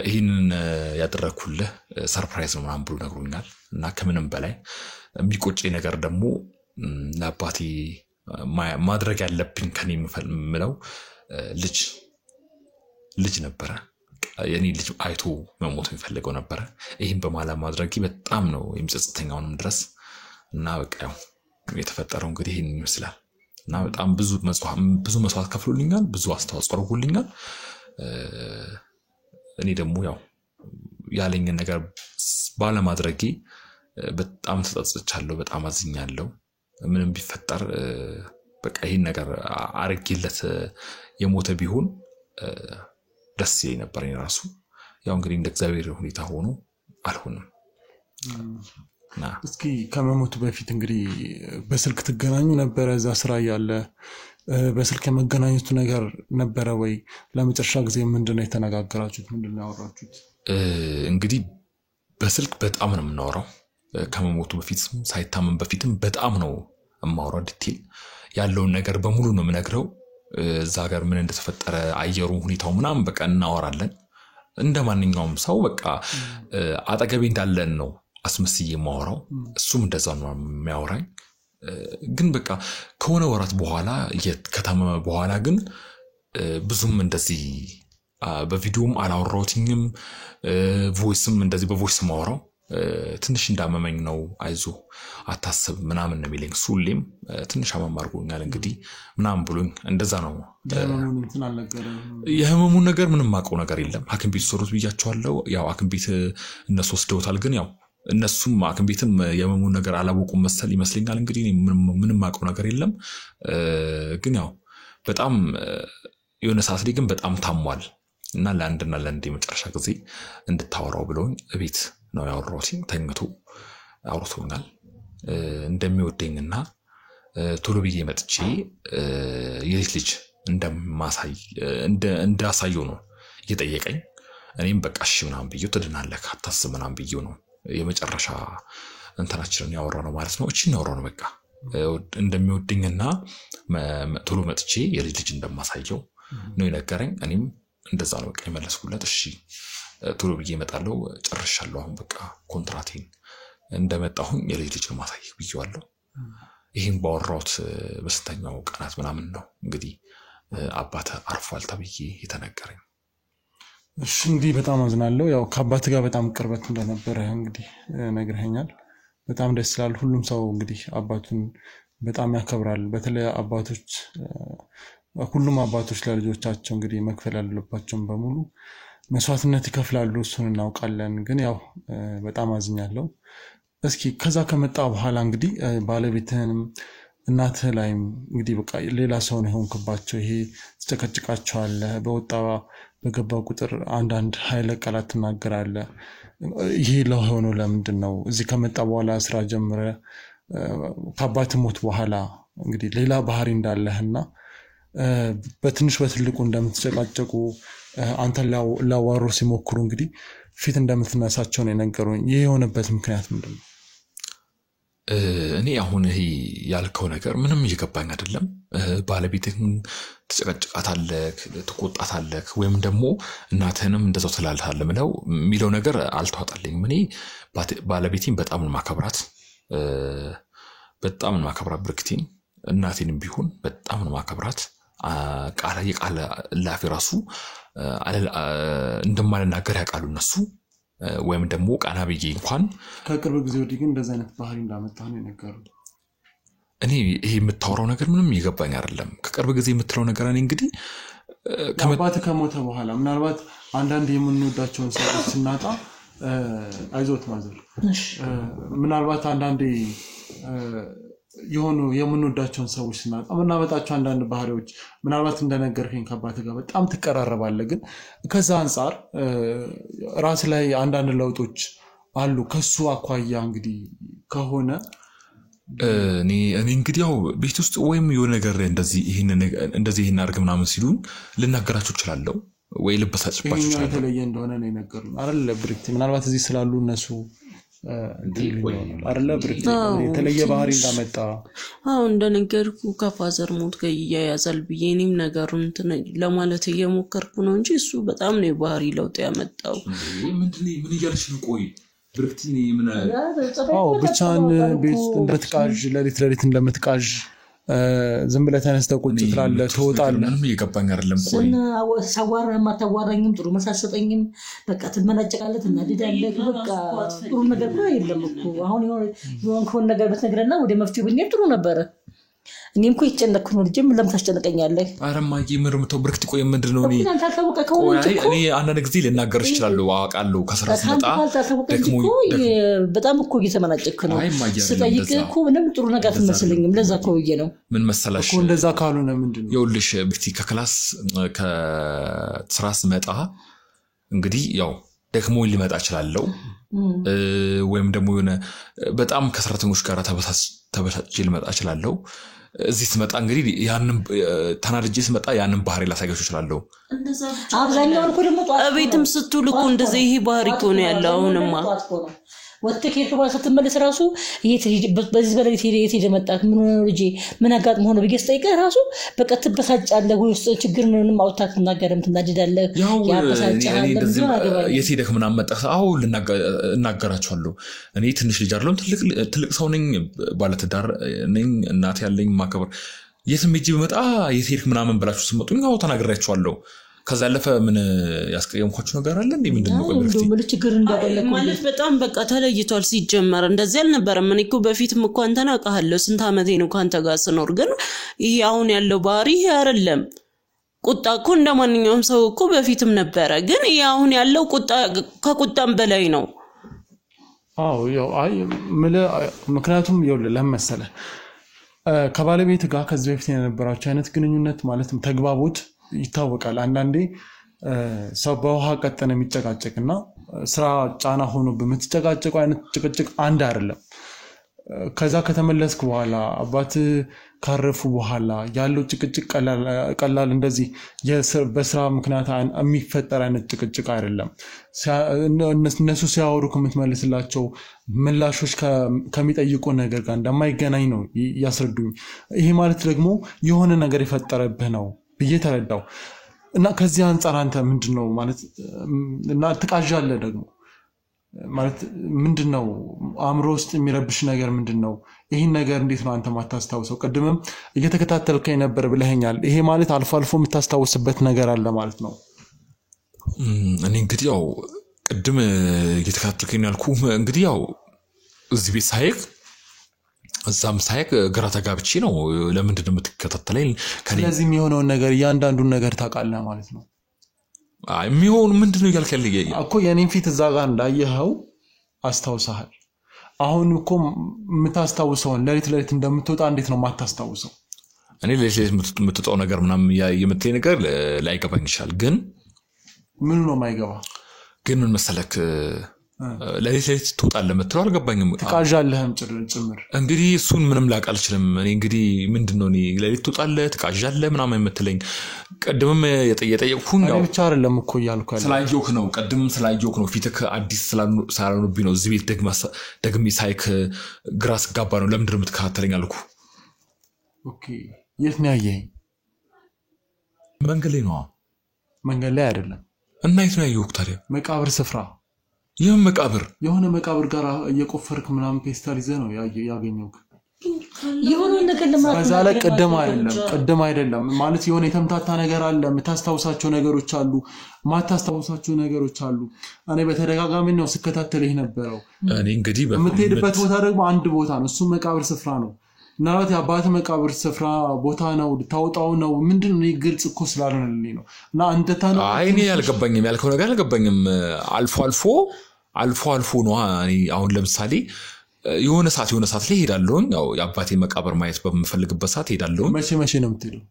ይሄንን ያደረኩልህ ሰርፕራይዝ ነው ምናምን ብሎ ነግሮኛል እና ከምንም በላይ የሚቆጨኝ ነገር ደግሞ ለአባቴ ማድረግ ያለብኝ ከኔ የምለው ልጅ ነበረ የኔ ልጅ አይቶ መሞት የሚፈልገው ነበረ ይሄን በማድረግ በጣም ነው የምጸጽተኛውንም ድረስ እና በቃ ያው የተፈጠረው እንግዲህ ይሄን ይመስላል እና በጣም ብዙ መስዋዕት ከፍሎልኛል ብዙ አስተዋጽኦ አድርጎልኛል እኔ ደግሞ ያው ያለኝን ነገር ባለማድረጌ በጣም ተጸጽቻለሁ በጣም አዝኛለሁ ምንም ቢፈጠር በቃ ይሄን ነገር አርጌለት የሞተ ቢሆን ደስ ይለኝ ነበር ራሱ ያው እንግዲህ እንደ እግዚአብሔር ሁኔታ ሆኖ አልሆነም እስኪ ከመሞቱ በፊት እንግዲህ በስልክ ትገናኙ ነበር እዛ ስራ ያለ በስልክ የመገናኘቱ ነገር ነበረ ወይ ለመጨረሻ ጊዜ ምንድነው የተነጋገራችሁት ምንድነው ያወራችሁት እንግዲህ በስልክ በጣም ነው የምናወራው ከመሞቱ በፊት ሳይታመም በፊትም በጣም ነው የማወራው ዲቴል ያለውን ነገር በሙሉ ነው የምነግረው እዛ ጋር ምን እንደተፈጠረ አየሩ ሁኔታው ምናምን በቃ እናወራለን እንደማንኛውም ሰው በቃ አጠገቤ እንዳለን ነው አስመስዬ የማወራው እሱም እንደዛ ነው የሚያወራኝ ግን በቃ ከሆነ ወራት በኋላ ከታመመ በኋላ ግን ብዙም እንደዚህ በቪዲዮም አላወራሁትኝም ቮይስም እንደዚህ በቮይስ ማወራው ትንሽ እንዳመመኝ ነው አይዞ አታስብ ምናምን ነው የሚለኝ ሁሌም ትንሽ አመም አድርጎኛል እንግዲህ ምናምን ብሎኝ እንደዛ ነው የህመሙን ነገር ምንም ማቀው ነገር የለም ሐኪም ቤት ሰሩት ብያቸዋለሁ ያው ሐኪም ቤት እነሱ ወስደውታል ግን ያው እነሱም ሐኪም ቤትም የህመሙን ነገር አላወቁም መሰል ይመስለኛል እንግዲህ ምንም ማቀው ነገር የለም ግን ያው በጣም የሆነ ሰዓት ላይ ግን በጣም ታሟል እና ለአንድ የመጨረሻ ጊዜ እንድታወራው ብለውኝ እቤት ነው ያወራሁት ተኝቶ አውርቶኛል እንደሚወደኝና ቶሎ ብዬ መጥቼ የልጅ እንዳሳየው ነው እየጠየቀኝ እኔም በቃ እሺ ምናምን ብዬው ትድናለህ አታስብ ምናምን ብዬው ነው የመጨረሻ እንትናችንን ያወራነው ማለት ነው። እቺን ያወራነው በቃ እንደሚወድኝና ቶሎ መጥቼ የልጅ እንደማሳየው ነው የነገረኝ። እኔም እንደዛ ነው በቃ የመለስኩለት። እሺ ቶሎ ብዬ እመጣለሁ ጨርሻለሁ አሁን በቃ ኮንትራቴን እንደመጣሁኝ የልጅ ማሳየው ብዬዋለሁ። ይሄን ባወራሁት በስተኛው ቀናት ምናምን ነው እንግዲህ አባተ አርፏል ተብዬ የተነገረኝ። እሺ እንግዲህ በጣም አዝናለሁ። ያው ከአባት ጋር በጣም ቅርበት እንደነበረ እንግዲህ ነግረኸኛል። በጣም ደስ ይላል። ሁሉም ሰው እንግዲህ አባቱን በጣም ያከብራል። በተለይ አባቶች ሁሉም አባቶች ለልጆቻቸው እንግዲህ መክፈል ያለባቸውን በሙሉ መስዋዕትነት ይከፍላሉ። እሱን እናውቃለን። ግን ያው በጣም አዝኛለሁ። እስኪ ከዛ ከመጣ በኋላ እንግዲህ ባለቤትህንም እናትህ ላይም እንግዲህ በቃ ሌላ ሰው ነው የሆንክባቸው። ይሄ ትጨቀጭቃቸዋለህ። በወጣ በገባው ቁጥር አንዳንድ ኃይለ ቃላት ትናገራለህ። ይሄ ለሆነው ለምንድን ነው? እዚህ ከመጣ በኋላ ስራ ጀምረ ከአባት ሞት በኋላ እንግዲህ ሌላ ባህሪ እንዳለህና በትንሽ በትልቁ እንደምትጨቃጨቁ አንተን ላዋሩ ሲሞክሩ እንግዲህ ፊት እንደምትነሳቸው ነው የነገሩኝ። ይሄ የሆነበት ምክንያት ምንድን ነው? እኔ አሁን ይሄ ያልከው ነገር ምንም እየገባኝ አይደለም። ባለቤትህን ትጨቀጭቃታለህ፣ ትቆጣታለህ ወይም ደግሞ እናትህንም እንደዛው ትላለህ ምለው የሚለው ነገር አልተዋጣልኝም። እኔ ባለቤቴን በጣም ነው ማከብራት፣ በጣም ነው ማከብራት ብርክቴን። እናቴንም ቢሆን በጣም ነው ማከብራት። የቃል ላፊ ራሱ እንደማልናገር ያውቃሉ እነሱ። ወይም ደግሞ ቃና ብዬ እንኳን ከቅርብ ጊዜ ወዲህ ግን እንደዛ አይነት ባህሪ እንዳመጣህ ነው የነገሩኝ። እኔ ይሄ የምታወራው ነገር ምንም ይገባኝ አይደለም። ከቅርብ ጊዜ የምትለው ነገር እኔ እንግዲህ ከአባት ከሞተ በኋላ ምናልባት አንዳንድ የምንወዳቸውን ሰዎች ስናጣ አይዞት ማዘር ምናልባት አንዳንዴ የሆኑ የምንወዳቸውን ሰዎች ስናጣ ምናመጣቸው አንዳንድ ባህሪዎች ምናልባት እንደነገርከኝ ከአባት ጋር በጣም ትቀራረባለህ። ግን ከዛ አንፃር ራስ ላይ አንዳንድ ለውጦች አሉ። ከሱ አኳያ እንግዲህ ከሆነ እኔ እንግዲህ ያው ቤት ውስጥ ወይም የሆነ ነገር እንደዚህ አድርግ ምናምን ሲሉን ልናገራቸው እችላለሁ ወይ ልበሳጭባቸው እችላለሁ። የተለየ እንደሆነ ነው የነገሩኝ አይደል ብርክቲ? ምናልባት እዚህ ስላሉ እነሱ አይደለ ብርክቲ የተለየ ባህሪ እንዳመጣ እንደነገርኩ ከፋዘር ሞት ጋር ይያያዛል ብዬ እኔም ነገሩን ለማለት እየሞከርኩ ነው እንጂ እሱ በጣም ነው የባህሪ ለውጥ ያመጣው። ምን እያልሽ ነው? ቆይ ብርክቲ ምን ብቻን ቤት እንደምትቃዥ ለሊት እንደምትቃዥ ዝም ብለህ ተነስተህ ቁጭ ትላለህ ትወጣለህ። ምንም እየገባኝ አይደለም። ቆይ ሰዋራ ማታዋራኝም ጥሩ መሳሰጠኝም በቃ ትመናጨቃለህ ትናደዳለህ። በቃ ጥሩ ነገር ነው የለም እኮ አሁን የሆነ ነገር በትነግረና ወደ መፍትሄው ብንሄድ ጥሩ ነበረ። እኔም እኮ ይጨነቅኩ ነው ልጅም ለምን ታስጨነቀኛለህ? አረማዬ ምርምተው ብርክቲ ቆይ ምንድነው? እኔ አንዳንድ ጊዜ ልናገርሽ እችላለሁ አውቃለሁ። ከስራ ስመጣ በጣም እኮ እየተመናጨክ ነው። ስጠይቅህ እኮ ምንም ጥሩ ነገር አትመስለኝም። ለዛ እኮ ብዬ ነው። ምን መሰላሽ እኮ እንደዛ ካልሆነ ምንድነው ይኸውልሽ ብርክቲ ከክላስ ከስራ ስመጣ እንግዲህ ያው ደክሞኝ ሊመጣ እችላለሁ ወይም ደግሞ የሆነ በጣም ከሰራተኞች ጋር ተበሳጭቼ ልመጣ እችላለሁ። እዚህ ስመጣ እንግዲህ ያንን ተናድጄ ስመጣ ያንን ባህሪ ላሳያችሁ እችላለሁ። አብዛኛው እኮ ደግሞ ቤትም ስትውል እኮ እንደዚህ ይሄ ባህሪ እኮ ነው ያለው። አሁንማ ወጥተህ ከሄድክ ስትመለስ ራሱ በዚህ በሌሊት የት መጣህ ምን ሆነ ልጄ ምን አጋጥሞ ሆነ ብዬ ስጠይቅህ ራሱ በቃ ትበሳጫለህ ወይ ችግር ምንም አውጥተህ ትናገርም ትናደዳለህ። ያበሳጫለህ የት ሄደህ ምናምን መጣህ? አዎ እናገራቸዋለሁ። እኔ ትንሽ ልጅ አይደለም ትልቅ ሰው ነኝ፣ ባለትዳር ነኝ፣ እናት ያለኝ ማከበር። የትም ሄጄ በመጣ የት ሄድክ ምናምን ብላችሁ ስመጡኝ አዎ ተናግሬያቸዋለሁ። ከዛ ያለፈ ምን ያስቀየምኳችሁ ነገር አለ እንዴ? ምንድነው? ምን ችግር እንዳለ ማለት በጣም በቃ ተለይቷል። ሲጀመር እንደዚህ አልነበረም። እኔ እኮ በፊትም እኮ አንተን አውቃለሁ። ስንት ዓመቴ ነው ካንተ ጋር ስኖር። ግን ይሄ አሁን ያለው ባህሪ አይደለም። ቁጣ እኮ እንደማንኛውም ሰው እኮ በፊትም ነበረ። ግን ይሄ አሁን ያለው ቁጣ ከቁጣም በላይ ነው። ያው ምክንያቱም ይኸውልህ ለምን መሰለህ ከባለቤት ጋር ከዚህ በፊት የነበራቸው አይነት ግንኙነት ማለትም ተግባቦት ይታወቃል። አንዳንዴ ሰው በውሃ ቀጠነ የሚጨቃጨቅና ስራ ጫና ሆኖ በምትጨቃጨቁ አይነት ጭቅጭቅ አንድ አይደለም። ከዛ ከተመለስክ በኋላ አባት ካረፉ በኋላ ያለው ጭቅጭቅ ቀላል እንደዚህ በስራ ምክንያት የሚፈጠር አይነት ጭቅጭቅ አይደለም። እነሱ ሲያወሩ ከምትመልስላቸው ምላሾች ከሚጠይቁ ነገር ጋር እንደማይገናኝ ነው ያስረዱኝ። ይሄ ማለት ደግሞ የሆነ ነገር የፈጠረብህ ነው ብዬ ተረዳው እና ከዚህ አንፃር አንተ ምንድነው ማለት እና ትቃዣለህ ደግሞ ማለት ምንድነው አእምሮ ውስጥ የሚረብሽ ነገር ምንድነው? ይሄን ነገር እንዴት ነው አንተ ማታስተዋውሰው? ቀድመም እየተከታተልከኝ ነበር ብለኸኛል። ይሄ ማለት አልፎ አልፎ የምታስተዋውስበት ነገር አለ ማለት ነው? እኔ እንግዲህ ያው ቀድም እየተከታተልከኝ ያልኩ እንግዲህ ያው እዚህ ቤት ሳይክ እዛም ሳይክ ግራ ተጋብቼ ነው ለምንድን ነው የምትከታተለኝ? ስለዚህ የሚሆነውን ነገር እያንዳንዱን ነገር ታውቃለህ ማለት ነው? የሚሆን ምንድነው ያልከልኝ እኮ የኔን ፊት እዛ ጋር እንዳየኸው አስታውሰሃል። አሁን እኮ የምታስታውሰውን ለሊት እንደምትወጣ እንዴት ነው ማታስታውሰው? እኔ ለሊት የምትወጣው ነገር ምናምን የምትለኝ ነገር ላይገባኝ ይችላል። ግን ምን ነው ማይገባ? ግን ምን መሰለክ ለሊት ትወጣለህ የምትለው አልገባኝም። ትቃዣለህም ጭምር። እንግዲህ እሱን ምንም ላውቅ አልችልም። እኔ እንግዲህ ምንድነው እኔ ለሊት ትወጣለህ ትቃዣለህ ምናምን የምትለኝ ቀድምም የጠየቅኩኝ ያው ብቻ አይደለም እኮ እያልኩ ያለው ስላየሁህ ነው። ቀድም ስላየሁህ ነው። ፊትህ አዲስ ስላልሆነብኝ ነው። እዚህ ቤት ደግሜ ሳይክ ግራ ስጋባ ነው ለምንድን ነው የምትከታተለኝ አልኩ። ኦኬ የት ነው ያየኸኝ? መንገድ ላይ ነው። መንገድ ላይ አይደለም። እና የት ነው ያየሁህ ታዲያ? መቃብር ስፍራ። ይሄን መቃብር የሆነ መቃብር ጋር እየቆፈርክ ምናምን ፔስታል ይዘህ ነው ያገኘሁህ። የሆነ ነገር ለማለት በዛ ላይ ቀደም አይደለም ማለት የሆነ የተምታታ ነገር አለ። የምታስታውሳቸው ነገሮች አሉ፣ ማታስታውሳቸው ነገሮች አሉ። እኔ በተደጋጋሚ ነው ስከታተልህ ነበረው። እኔ እንግዲህ የምትሄድበት ቦታ ደግሞ አንድ ቦታ ነው፣ እሱ መቃብር ስፍራ ነው። ምናልባት የአባት መቃብር ስፍራ ቦታ ነው ታውጣው ነው ምንድነው? እኔ ግልጽ እኮ ስላልሆነልኝ ነው። እና አንተ ታነው እኔ ያልገባኝም ያልከው ነገር አልገባኝም። አልፎ አልፎ ነው። እኔ አሁን ለምሳሌ የሆነ ሰዓት ላይ ሄዳለሁ። ያው የአባቴ መቃብር ማየት በመፈልግበት ሰዓት ሄዳለሁ። መቼ ነው የምትሄደው?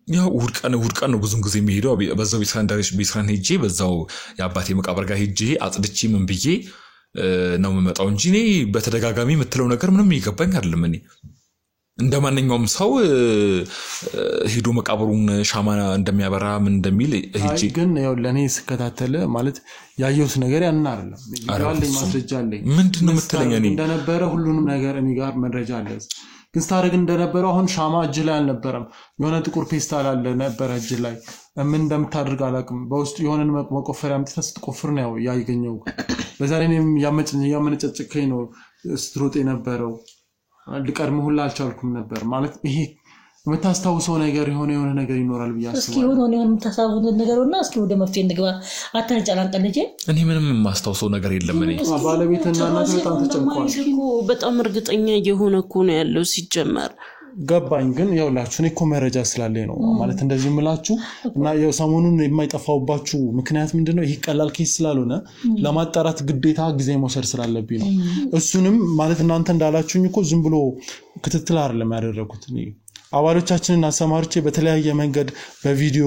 ያው እሑድ ቀን ነው ብዙም ጊዜ የሚሄደው። በዛው ቤተክርስቲያን ሄጄ በዛው የአባቴ መቃብር ጋር ሄጄ አጽድቼ ምን ብዬ ነው የምመጣው እንጂ እኔ በተደጋጋሚ የምትለው ነገር ምንም ይገባኝ አይደለም። እኔ እንደማንኛውም ሰው ሄዶ መቃብሩን ሻማ እንደሚያበራ ምን እንደሚል ሄጄ ግን ያው ለኔ ስከታተል ማለት ያየሁት ነገር ያን አይደለም። ያለኝ ማስረጃ አለኝ። ምንድነው የምትለኝ? እኔ እንደነበረ ሁሉንም ነገር እኔ ጋር መረጃ አለ። ግን ስታረግ እንደነበረ አሁን ሻማ እጅ ላይ አልነበረም። የሆነ ጥቁር ፔስታል አለ ነበር እጅ ላይ። ምን እንደምታደርግ አላውቅም። በውስጥ የሆነ መቆፈሪያ አምጥተህ ስትቆፍር ነው ያገኘው። በዛ ላይ እኔም ያመነጨጭከኝ ነው ስትሮጥ የነበረው። ልቀድም ሁላ አልቻልኩም ነበር ማለት ይሄ የምታስታውሰው ነገር የሆነ ነገር ይኖራል ብዬ አስባለሁ። እስኪ ሆኖ የምታስታውሰው ነገርና እስኪ ወደ መፍትሄ እንግባ። አታንጨላንቀል ልጄ። እኔ ምንም የማስታውሰው ነገር የለም። እኔ ባለቤትና እናት በጣም ተጨንቀዋል። በጣም እርግጠኛ የሆነ እኮ ነው ያለው ሲጀመር ገባኝ። ግን ያውላችሁ እኔ እኮ መረጃ ስላለኝ ነው ማለት እንደዚህ የምላችሁ እና ያው ሰሞኑን የማይጠፋውባችሁ ምክንያት ምንድነው? ይሄ ቀላል ኬስ ስላልሆነ ለማጣራት ግዴታ ጊዜ መውሰድ ስላለብኝ ነው። እሱንም ማለት እናንተ እንዳላችሁኝ እኮ ዝም ብሎ ክትትል አይደለም ያደረኩት። እኔ አባሎቻችንን አሰማርቼ በተለያየ መንገድ በቪዲዮ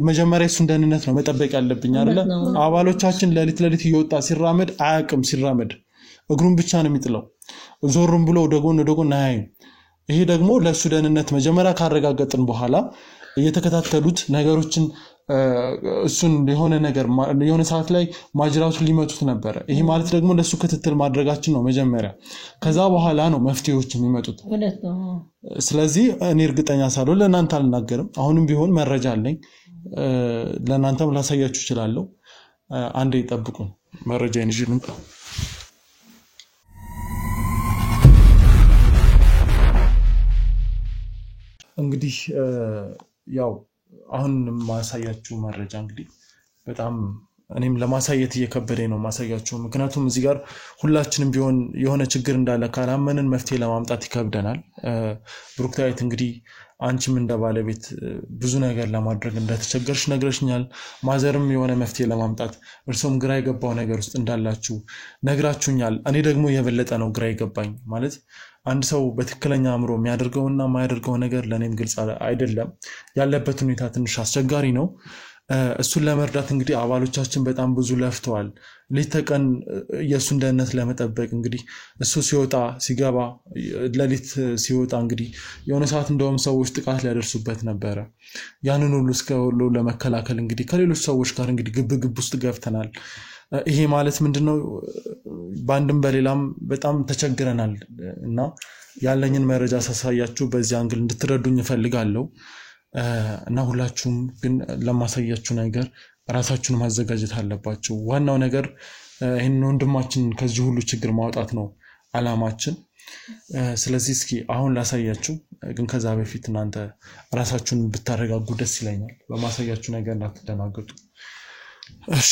መጀመሪያ እሱን ደህንነት ነው መጠበቅ ያለብኝ አይደለ? አባሎቻችን ለሊት እየወጣ ሲራመድ አያውቅም። ሲራመድ እግሩን ብቻ ነው የሚጥለው። ዞርም ብሎ ወደ ጎን አያይም። ይሄ ደግሞ ለሱ ደህንነት መጀመሪያ ካረጋገጥን በኋላ እየተከታተሉት ነገሮችን እሱን የሆነ ሰዓት ላይ ማጅራቱን ሊመቱት ነበር። ይሄ ማለት ደግሞ ለሱ ክትትል ማድረጋችን ነው መጀመሪያ። ከዛ በኋላ ነው መፍትሄዎች የሚመጡት። ስለዚህ እኔ እርግጠኛ ሳልሆን ለእናንተ አልናገርም። አሁንም ቢሆን መረጃ አለኝ፣ ለእናንተም ላሳያችሁ እችላለሁ። አንዴ ይጠብቁን፣ መረጃዬን ይዤ ልምጣ። እንግዲህ ያው አሁን ማሳያችሁ መረጃ እንግዲህ በጣም እኔም ለማሳየት እየከበደኝ ነው ማሳያችሁ። ምክንያቱም እዚህ ጋር ሁላችንም ቢሆን የሆነ ችግር እንዳለ ካላመንን መፍትሄ ለማምጣት ይከብደናል። ብሩክታዊት እንግዲህ አንቺም እንደ ባለቤት ብዙ ነገር ለማድረግ እንደተቸገርሽ ነግረሽኛል። ማዘርም የሆነ መፍትሄ ለማምጣት እርሶም ግራ የገባው ነገር ውስጥ እንዳላችሁ ነግራችሁኛል። እኔ ደግሞ የበለጠ ነው ግራ የገባኝ። ማለት አንድ ሰው በትክክለኛ አእምሮ የሚያደርገውና የማያደርገው ነገር ለኔም ግልጽ አይደለም። ያለበት ሁኔታ ትንሽ አስቸጋሪ ነው። እሱን ለመርዳት እንግዲህ አባሎቻችን በጣም ብዙ ለፍተዋል። ሌት ተቀን የእሱን ደህንነት ለመጠበቅ እንግዲህ እሱ ሲወጣ ሲገባ ሌሊት ሲወጣ እንግዲህ የሆነ ሰዓት እንደውም ሰዎች ጥቃት ሊያደርሱበት ነበረ። ያንን ሁሉ እስከ ሁሉ ለመከላከል እንግዲህ ከሌሎች ሰዎች ጋር እንግዲህ ግብ ውስጥ ገብተናል። ይሄ ማለት ምንድነው? በአንድም በሌላም በጣም ተቸግረናል እና ያለኝን መረጃ ሳሳያችሁ በዚህ አንግል እንድትረዱኝ እፈልጋለሁ። እና ሁላችሁም ግን ለማሳያችሁ ነገር ራሳችሁን ማዘጋጀት አለባችሁ። ዋናው ነገር ይሄን ወንድማችን ከዚህ ሁሉ ችግር ማውጣት ነው አላማችን። ስለዚህ እስኪ አሁን ላሳያችሁ፣ ግን ከዛ በፊት እናንተ ራሳችሁን ብታረጋጉ ደስ ይለኛል። በማሳያችሁ ነገር እንዳትደናገጡ። እሺ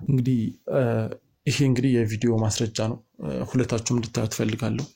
እንግዲህ ይሄ እንግዲህ የቪዲዮ ማስረጃ ነው። ሁለታችሁም እንድታዩት ፈልጋለሁ።